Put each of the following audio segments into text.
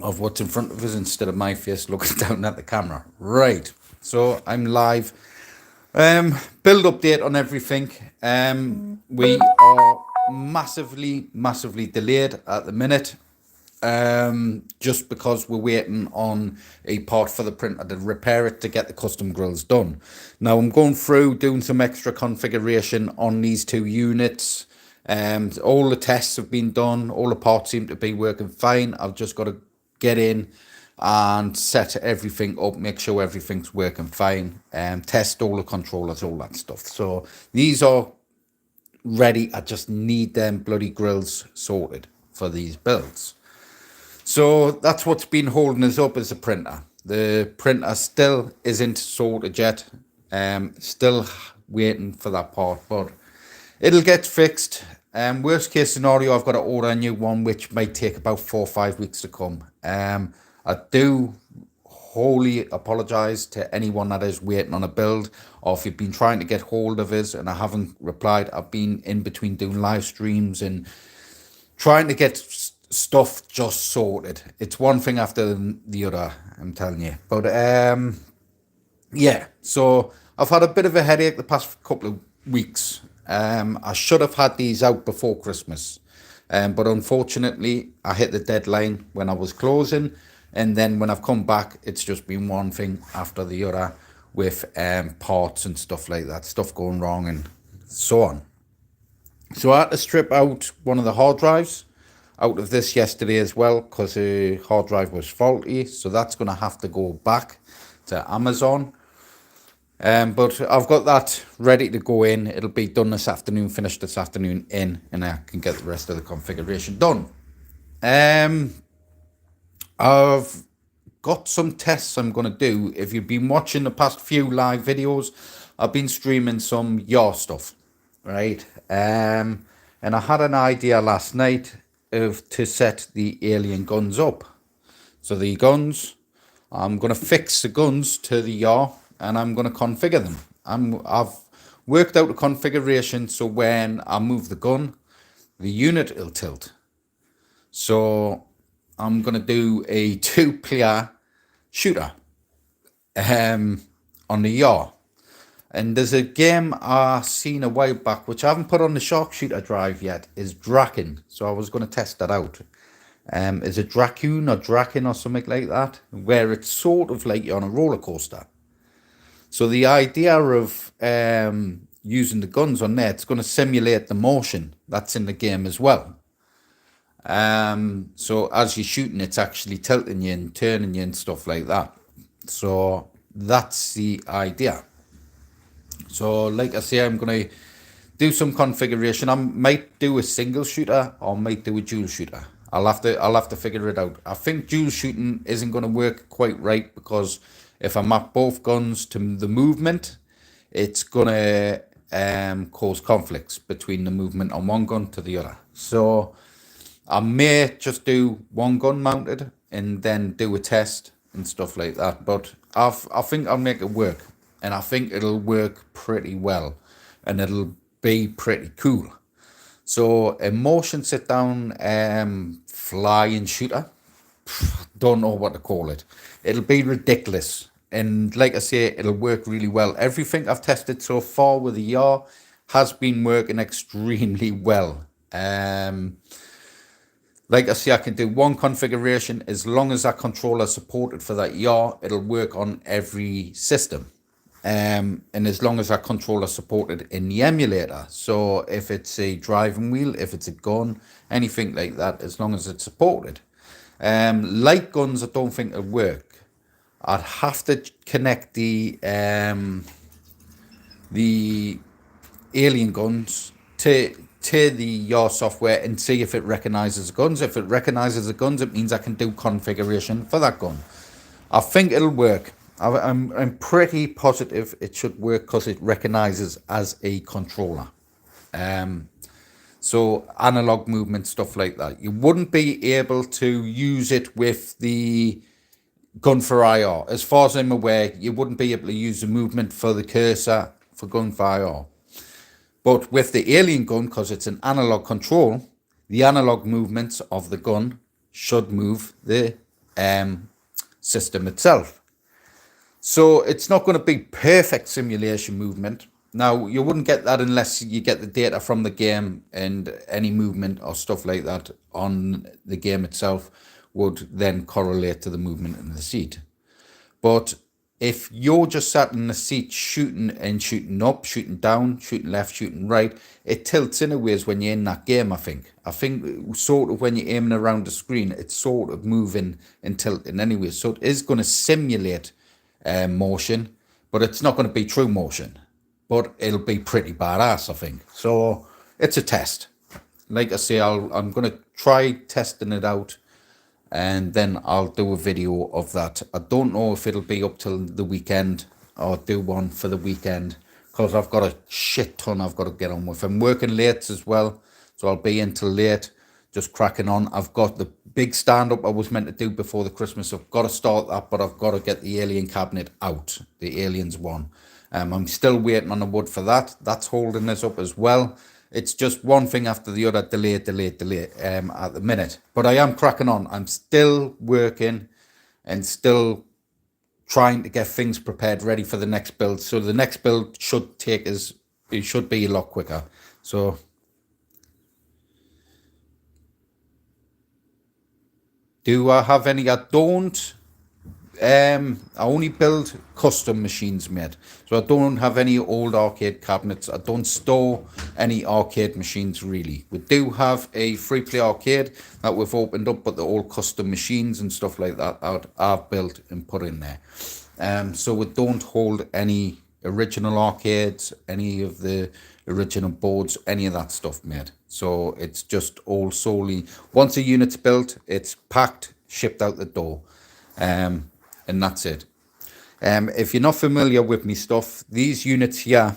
of what's in front of us instead of my face looking down at the camera. Right, so I'm live. Build update on everything. We are massively delayed at the minute. Just because we're waiting on a part for the printer to repair it to get the custom grills done. Now I'm going through doing some extra configuration on these two units. All the tests have been done, all the parts seem to be working fine. I've just got to get in and set everything up, make sure everything's working fine, and test all the controllers, all that stuff. So these are ready. I just need them bloody grills sorted for these builds. So that's what's been holding us up as a printer. The printer still isn't sorted yet. Still waiting for that part, but it'll get fixed. Worst case scenario, I've got to order a new one, which might take about 4 or 5 weeks to come. I do wholly apologise to anyone that is waiting on a build, or if you've been trying to get hold of us and I haven't replied. I've been in between doing live streams and trying to get stuff just sorted. It's one thing after the other, I'm telling you. But yeah, so I've had a bit of a headache the past couple of weeks. I should have had these out before Christmas, but unfortunately I hit the deadline when I was closing, and then when I've come back, it's just been one thing after the other with parts and stuff like that, stuff going wrong and so on. So I had to strip out one of the hard drives out of this yesterday as well, because the hard drive was faulty, so that's going to have to go back to Amazon. But I've got that ready to go in. It'll be done this afternoon, finished this afternoon in, and I can get the rest of the configuration done. I've got some tests I'm going to do. If you've been watching the past few live videos, I've been streaming some YAR stuff, right? And I had an idea last night to set the alien guns up. So the guns, I'm going to fix the guns to the YAR, and I'm going to configure them. I've worked out a configuration so when I move the gun, the unit will tilt. So I'm going to do a 2-player shooter on the YAR. And there's a game I seen a while back, which I haven't put on the Sharpshooter drive yet, is Draken. So I was going to test that out. Is it Dracoon or Draken or something like that? Where it's sort of like you're on a roller coaster. So the idea of using the guns on there, it's going to simulate the motion that's in the game as well. So as you're shooting, it's actually tilting you and turning you and stuff like that. So that's the idea. So like I say, I'm going to do some configuration. I might do a single shooter or might do a dual shooter. I'll have to figure it out. I think dual shooting isn't going to work quite right, because if I map both guns to the movement, it's going to cause conflicts between the movement on one gun to the other. So I may just do one gun mounted and then do a test and stuff like that. But I think I'll make it work. And I think it'll work pretty well. And it'll be pretty cool. So a motion sit down flying shooter. Don't know what to call it. It'll be ridiculous. And like I say, it'll work really well. Everything I've tested so far with the YAR has been working extremely well. Like I say, I can do one configuration. As long as that controller is supported for that YAR, it'll work on every system. And as long as that controller is supported in the emulator. So if it's a driving wheel, if it's a gun, anything like that, as long as it's supported. Light guns, I don't think it'll work. I'd have to connect the alien guns to the YAR software and see if it recognizes the guns. If it recognizes the guns, it means I can do configuration for that gun. I think it'll work. I'm pretty positive it should work, because it recognizes as a controller. So analog movement, stuff like that. You wouldn't be able to use it with the gun for IR. As far as I'm aware, you wouldn't be able to use the movement for the cursor for gun for IR. But with the alien gun, because it's an analog control, the analog movements of the gun should move the system itself. So it's not going to be perfect simulation movement. Now, you wouldn't get that unless you get the data from the game, and any movement or stuff like that on the game itself would then correlate to the movement in the seat. But if you're just sat in the seat shooting and shooting up, shooting down, shooting left, shooting right, it tilts in a ways when you're in that game, I think. I think sort of when you're aiming around the screen, it's sort of moving and tilting anyway. So it is going to simulate motion, but it's not going to be true motion. But it'll be pretty badass, I think. So it's a test. Like I say, I'm going to try testing it out, and then I'll do a video of that. I don't know if it'll be up till the weekend or do one for the weekend, because I've got a shit ton I've got to get on with. I'm working late as well, so I'll be until late, just cracking on. I've got the big stand-up I was meant to do before the Christmas. I've got to start that, but I've got to get the alien cabinet out, the aliens one. I'm still waiting on the wood for that. That's holding this up as well. It's just one thing after the other, delay at the minute. But I am cracking on. I'm still working and still trying to get things prepared, ready for the next build. So the next build should take us, it should be a lot quicker. So do I have any? I don't. I only build custom machines, mate. So I don't have any old arcade cabinets. I don't store any arcade machines, really. We do have a free play arcade that we've opened up, but they're all custom machines and stuff like that I've built and put in there. So we don't hold any original arcades, any of the original boards, any of that stuff, mate. So it's just all solely, once a unit's built, it's packed, shipped out the door. And that's it. If you're not familiar with me stuff, these units here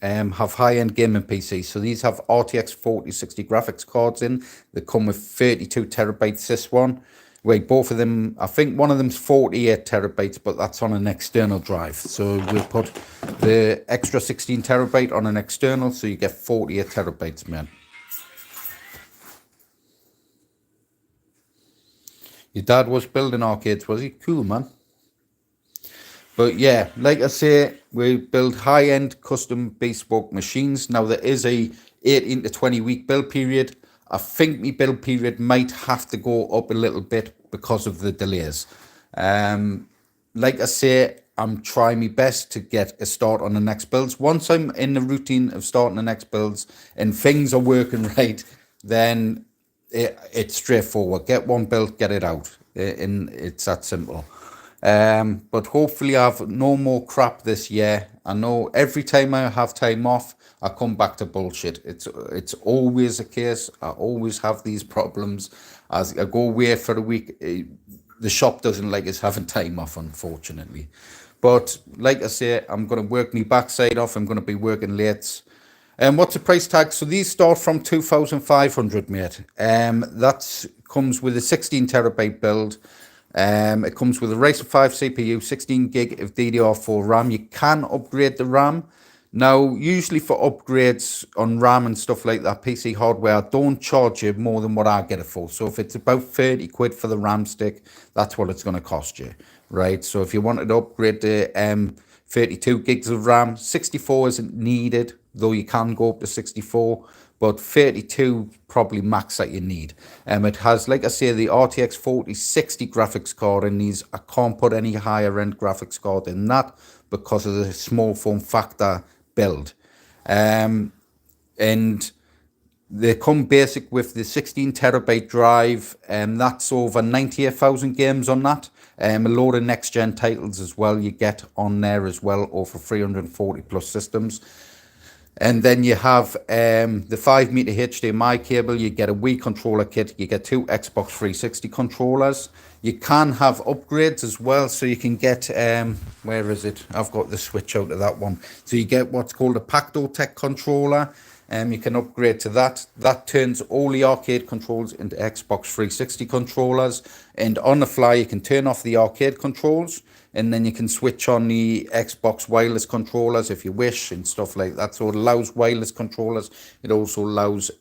have high-end gaming PCs. So these have RTX 4060 graphics cards in. They come with 32 terabytes, this one. Wait, both of them, I think one of them's 48 terabytes, but that's on an external drive. So we'll put the extra 16 terabyte on an external, so you get 48 terabytes, man. Your dad was building arcades, was he? Cool, man. But yeah, like I say, we build high-end custom bespoke machines. Now there is a 18 to 20 week build period. I think my build period might have to go up a little bit because of the delays. Like I say, I'm trying my best to get a start on the next builds. Once I'm in the routine of starting the next builds and things are working right, then it's straightforward. Get one built, get it out. And it's that simple. But hopefully I have no more crap this year. I know every time I have time off, I come back to bullshit. It's always a case. I always have these problems. As I go away for a week, the shop doesn't like us having time off, unfortunately. But like I say, I'm going to work my backside off. I'm going to be working late. What's the price tag? So these start from 2,500, mate. That comes with a 16 terabyte build. It comes with a Ryzen 5 CPU, 16 gig of DDR4 RAM. You can upgrade the RAM. Now, usually for upgrades on RAM and stuff like that, PC hardware, I don't charge you more than what I get it for. So if it's about 30 quid for the RAM stick, that's what it's going to cost you, right? So if you wanted to upgrade to 32 gigs of RAM, 64 isn't needed, though you can go up to 64. But 32 probably max that you need. It has, like I say, the RTX 4060 graphics card in these. I can't put any higher end graphics card in that because of the small form factor build. And they come basic with the 16 terabyte drive, and that's over 98,000 games on that. A load of NextGen titles as well you get on there as well, over 340 plus systems. And then you have the 5 meter HDMI cable. You get a Wii controller kit. You get 2 Xbox 360 controllers. You can have upgrades as well. So you can get, where is it? I've got the switch out of that one. So you get what's called a PactoTech controller. You can upgrade to that. That turns all the arcade controls into Xbox 360 controllers. And on the fly, you can turn off the arcade controls. And then you can switch on the Xbox wireless controllers if you wish and stuff like that. So it allows wireless controllers. It also allows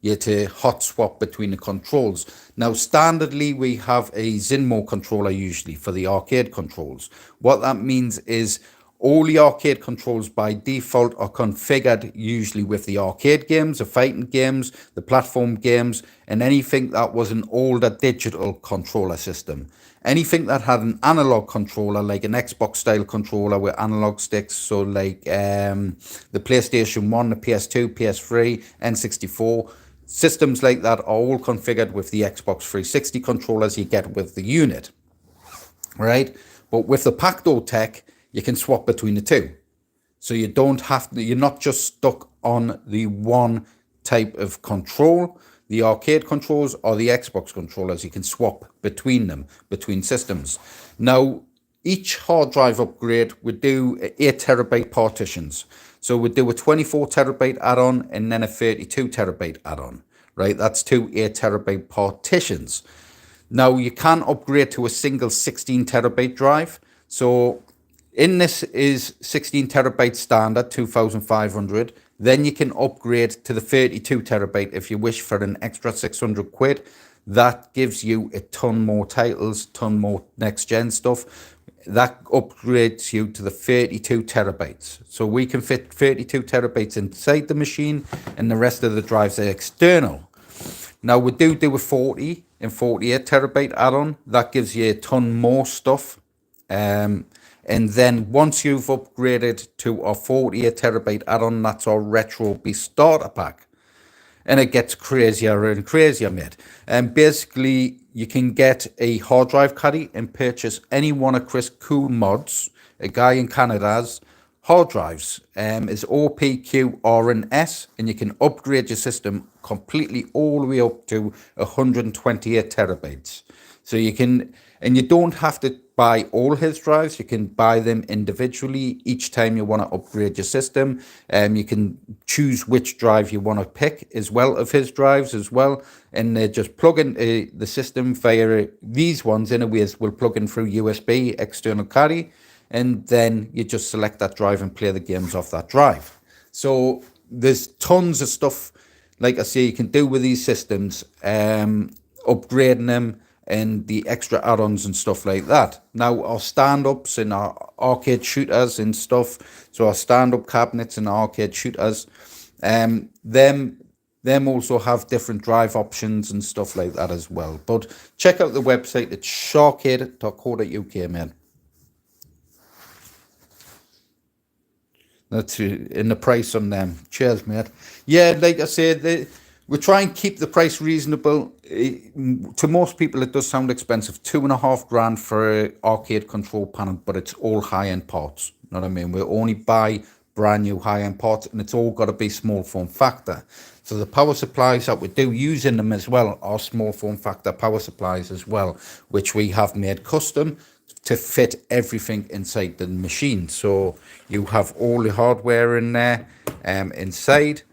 you to hot swap between the controls. Now, standardly, we have a Zinmo controller usually for the arcade controls. What that means is all the arcade controls by default are configured usually with the arcade games, the fighting games, the platform games, and anything that was an older digital controller system. Anything that had an analog controller, like an Xbox style controller with analog sticks, so like the PlayStation 1, the PS2, PS3, N64, systems like that are all configured with the Xbox 360 controllers you get with the unit, right? But with the PactoTech, you can swap between the two. So you don't have to, you're not just stuck on the one type of control, the arcade controls or the Xbox controllers. You can swap between them, between systems. Now, each hard drive upgrade would do 8 terabyte partitions. So we'd do a 24 terabyte add-on and then a 32 terabyte add-on, right? That's 2 8 terabyte partitions. Now, you can upgrade to a single 16 terabyte drive. So in this is 16 terabyte standard, 2,500. Then you can upgrade to the 32 terabyte if you wish for an extra 600 quid. That gives you a ton more titles, ton more next gen stuff. That upgrades you to the 32 terabytes. So we can fit 32 terabytes inside the machine and the rest of the drives are external. Now we do a 40 and 48 terabyte add-on. That gives you a ton more stuff. And then once you've upgraded to a 48 terabyte add-on, that's our Retro Beast starter pack. And it gets crazier and crazier, mate. And basically, you can get a hard drive caddy and purchase any one of Krisscoolmods, a guy in Canada's hard drives. Is OPQ, R and S, and you can upgrade your system completely all the way up to 128 terabytes. So you can, and you don't have to buy all his drives. You can buy them individually each time you want to upgrade your system. You can choose which drive you want to pick as well of his drives as well. And just plug in the system via these ones anyways will plug in through USB external caddy. And then you just select that drive and play the games off that drive. So there's tons of stuff, like I say, you can do with these systems, upgrading them, and the extra add-ons and stuff like that. Now our stand-ups and our arcade shooters and stuff, so our stand-up cabinets and arcade shooters, them also have different drive options and stuff like that as well. But check out the website, it's Shar-Kade.co.uk, man. That's in the price on them. Cheers, mate. Yeah, like I said, we try and keep the price reasonable. To most people, it does sound expensive. $2.5 grand for an arcade control panel, but it's all high-end parts. You know what I mean? We only buy brand new high-end parts, and it's all got to be small form factor. So the power supplies that we do use in them as well are small form factor power supplies as well, which we have made custom to fit everything inside the machine. So you have all the hardware in there inside,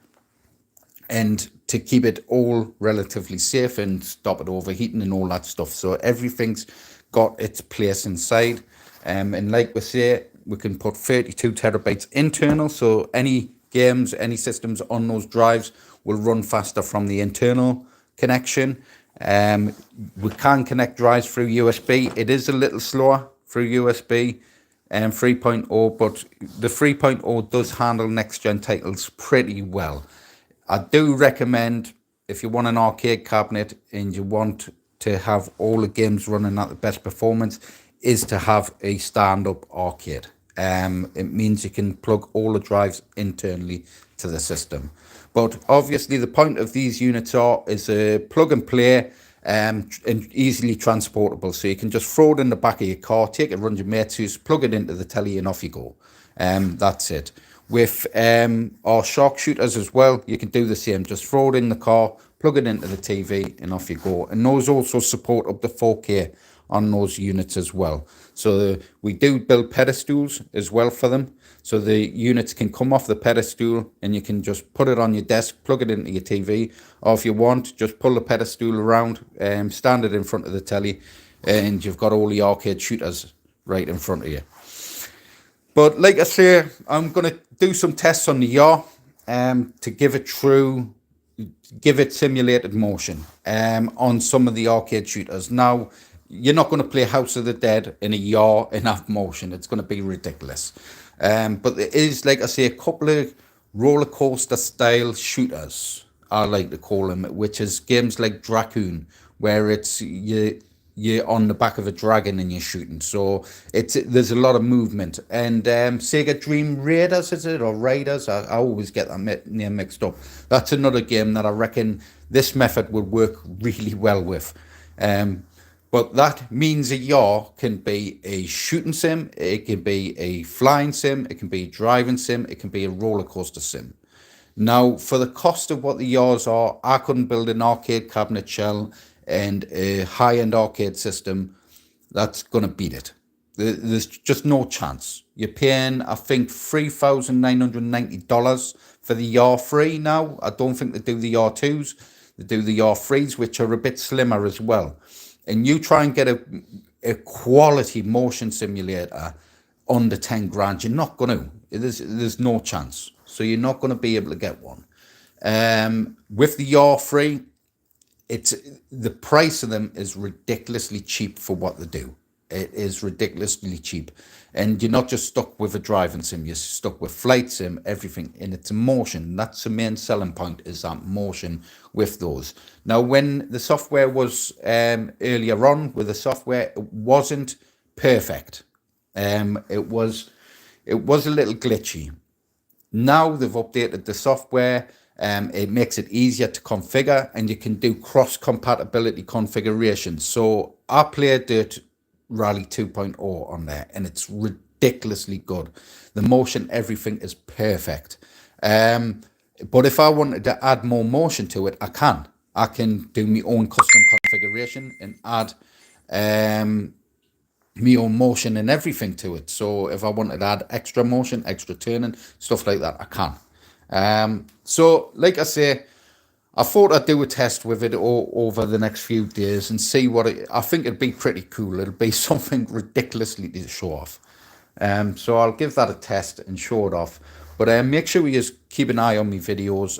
and to keep it all relatively safe and stop it overheating and all that stuff. So everything's got its place inside. And like we say, we can put 32 terabytes internal. So any games, any systems on those drives will run faster from the internal connection. We can connect drives through USB. It is a little slower through USB 3.0, but the 3.0 does handle next-gen titles pretty well. I do recommend, if you want an arcade cabinet and you want to have all the games running at the best performance, is to have a stand-up arcade. It means you can plug all the drives internally to the system. But obviously the point of these units is a plug and play and easily transportable. So you can just throw it in the back of your car, take it around your mate's house, plug it into the telly and off you go. That's it. With our shark shooters as well, you can do the same. Just throw it in the car, plug it into the TV and off you go. And those also support up to 4K on those units as well. So we do build pedestals as well for them. So the units can come off the pedestal and you can just put it on your desk, plug it into your TV. Or if you want, just pull the pedestal around, stand it in front of the telly, and you've got all the arcade shooters right in front of you. But like I say, I'm going to do some tests on the YAR to give a true give it simulated motion on some of the arcade shooters. Now, you're not going to play House of the Dead in a yaw in half motion. It's going to be ridiculous. But there is, like I say, a couple of roller coaster style shooters, I like to call them, which is games like Dracoon, where it's you're on the back of a dragon and you're shooting. So there's a lot of movement. And Sega Dream Raiders, is it, or Raiders? I always get that name mixed up. That's another game that I reckon this method would work really well with. But that means a yaw can be a shooting sim, it can be a flying sim, it can be a driving sim, it can be a roller coaster sim. Now, for the cost of what the yaws are, I couldn't build an arcade cabinet shell and a high-end arcade system that's going to beat it. There's just no chance. You're paying, I think, $3,990 for the yaw 3 now. I don't think they do the yaw 2s. They do the yaw 3s, which are a bit slimmer as well. And you try and get a quality motion simulator under 10 grand, you're not going to. There's no chance. So you're not going to be able to get one. With the yaw 3, the price of them is ridiculously cheap for what they do. It is ridiculously cheap. And you're not just stuck with a driving sim, you're stuck with flight sim, everything, and it's motion. That's the main selling point, is that motion with those. Now, when the software was earlier on with the software, it wasn't perfect. It was a little glitchy. Now they've updated the software. It makes it easier to configure, and you can do cross-compatibility configurations. So I played Dirt Rally 2.0 on there, and it's ridiculously good. The motion, everything is perfect. But if I wanted to add more motion to it, I can. I can do my own custom configuration and add my own motion and everything to it. So if I wanted to add extra motion, extra turning, stuff like that, I can. So like I say, I thought I'd do a test with it over the next few days and see what I think it'd be pretty cool. It'll be something ridiculously to show off. So I'll give that a test and show it off. But make sure you just keep an eye on my videos.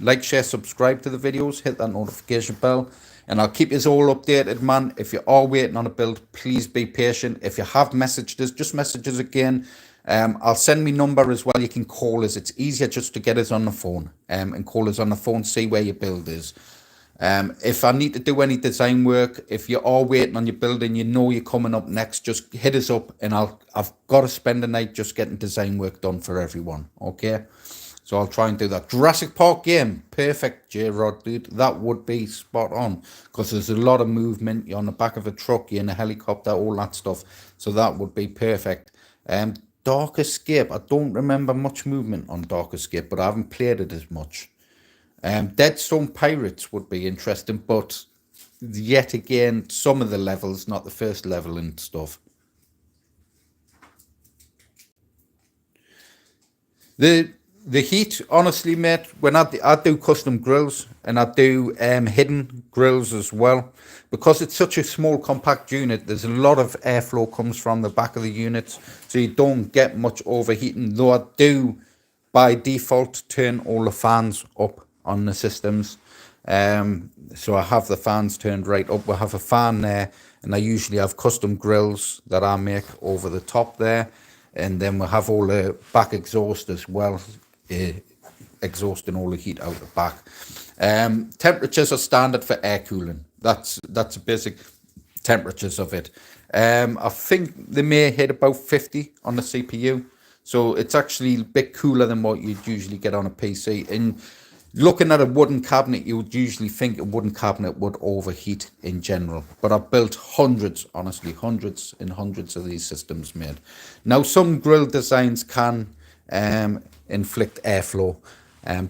Like, share, subscribe to the videos, hit that notification bell, and I'll keep you all updated, man. If you are waiting on a build, please be patient. If you have messaged us, just message us again. I'll send me number as well. You can call us. It's easier just to get us on the phone and call us on the phone, see where your build is. If I need to do any design work, if you are waiting on your build and you know you're coming up next, just hit us up, and I've got to spend the night just getting design work done for everyone. Okay, so I'll try and do that. Jurassic Park game, perfect, J-Rod, dude. That would be spot on, because there's a lot of movement. You're on the back of a truck, you're in a helicopter, all that stuff. So that would be perfect. Dark Escape, I don't remember much movement on Dark Escape, but I haven't played it as much. Deadstone Pirates would be interesting, but yet again, some of the levels, not the first level and stuff. The heat, honestly, mate, when I do custom grills, and I do hidden grills as well, because it's such a small compact unit, there's a lot of airflow comes from the back of the units, so you don't get much overheating, though I do by default turn all the fans up on the systems. So I have the fans turned right up. We have a fan there, and I usually have custom grills that I make over the top there, and then we have all the back exhaust as well, exhausting all the heat out the back. Temperatures are standard for air cooling. That's the basic temperatures of it. I think they may hit about 50 on the CPU, so it's actually a bit cooler than what you'd usually get on a PC. And looking at a wooden cabinet, you would usually think a wooden cabinet would overheat in general. But I've built hundreds, honestly, hundreds and hundreds of these systems made. Now, some grill designs can inflict airflow,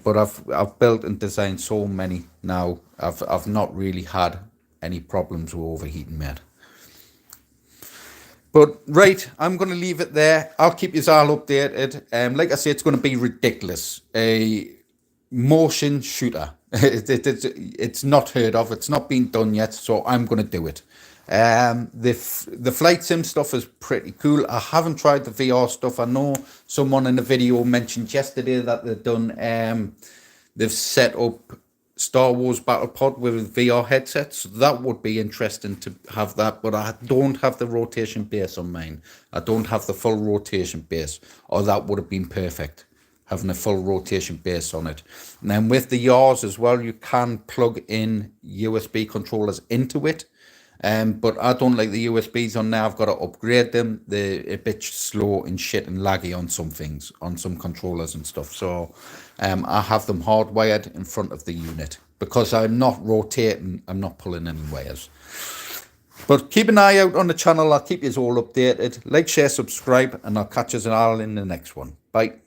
but I've built and designed so many now, I've not really had any problems with overheating, mate. But right, I'm going to leave it there. I'll keep you all updated. Like I say, it's going to be ridiculous. A motion shooter. It's not heard of. It's not been done yet, so I'm going to do it. The flight sim stuff is pretty cool. I haven't tried the VR stuff. I know someone in the video mentioned yesterday that they've done. They've set up Star Wars Battle Pod with VR headsets. That would be interesting to have that, but I don't have the rotation base on mine. I don't have the full rotation base, or that would have been perfect, having a full rotation base on it. And then with the yours as well, you can plug in USB controllers into it. But I don't like the USBs on there. I've got to upgrade them. They're a bit slow and shit and laggy on some things, on some controllers and stuff. So I have them hardwired in front of the unit. Because I'm not rotating, I'm not pulling any wires. But keep an eye out on the channel. I'll keep you all updated. Like, share, subscribe, and I'll catch us all in the next one. Bye.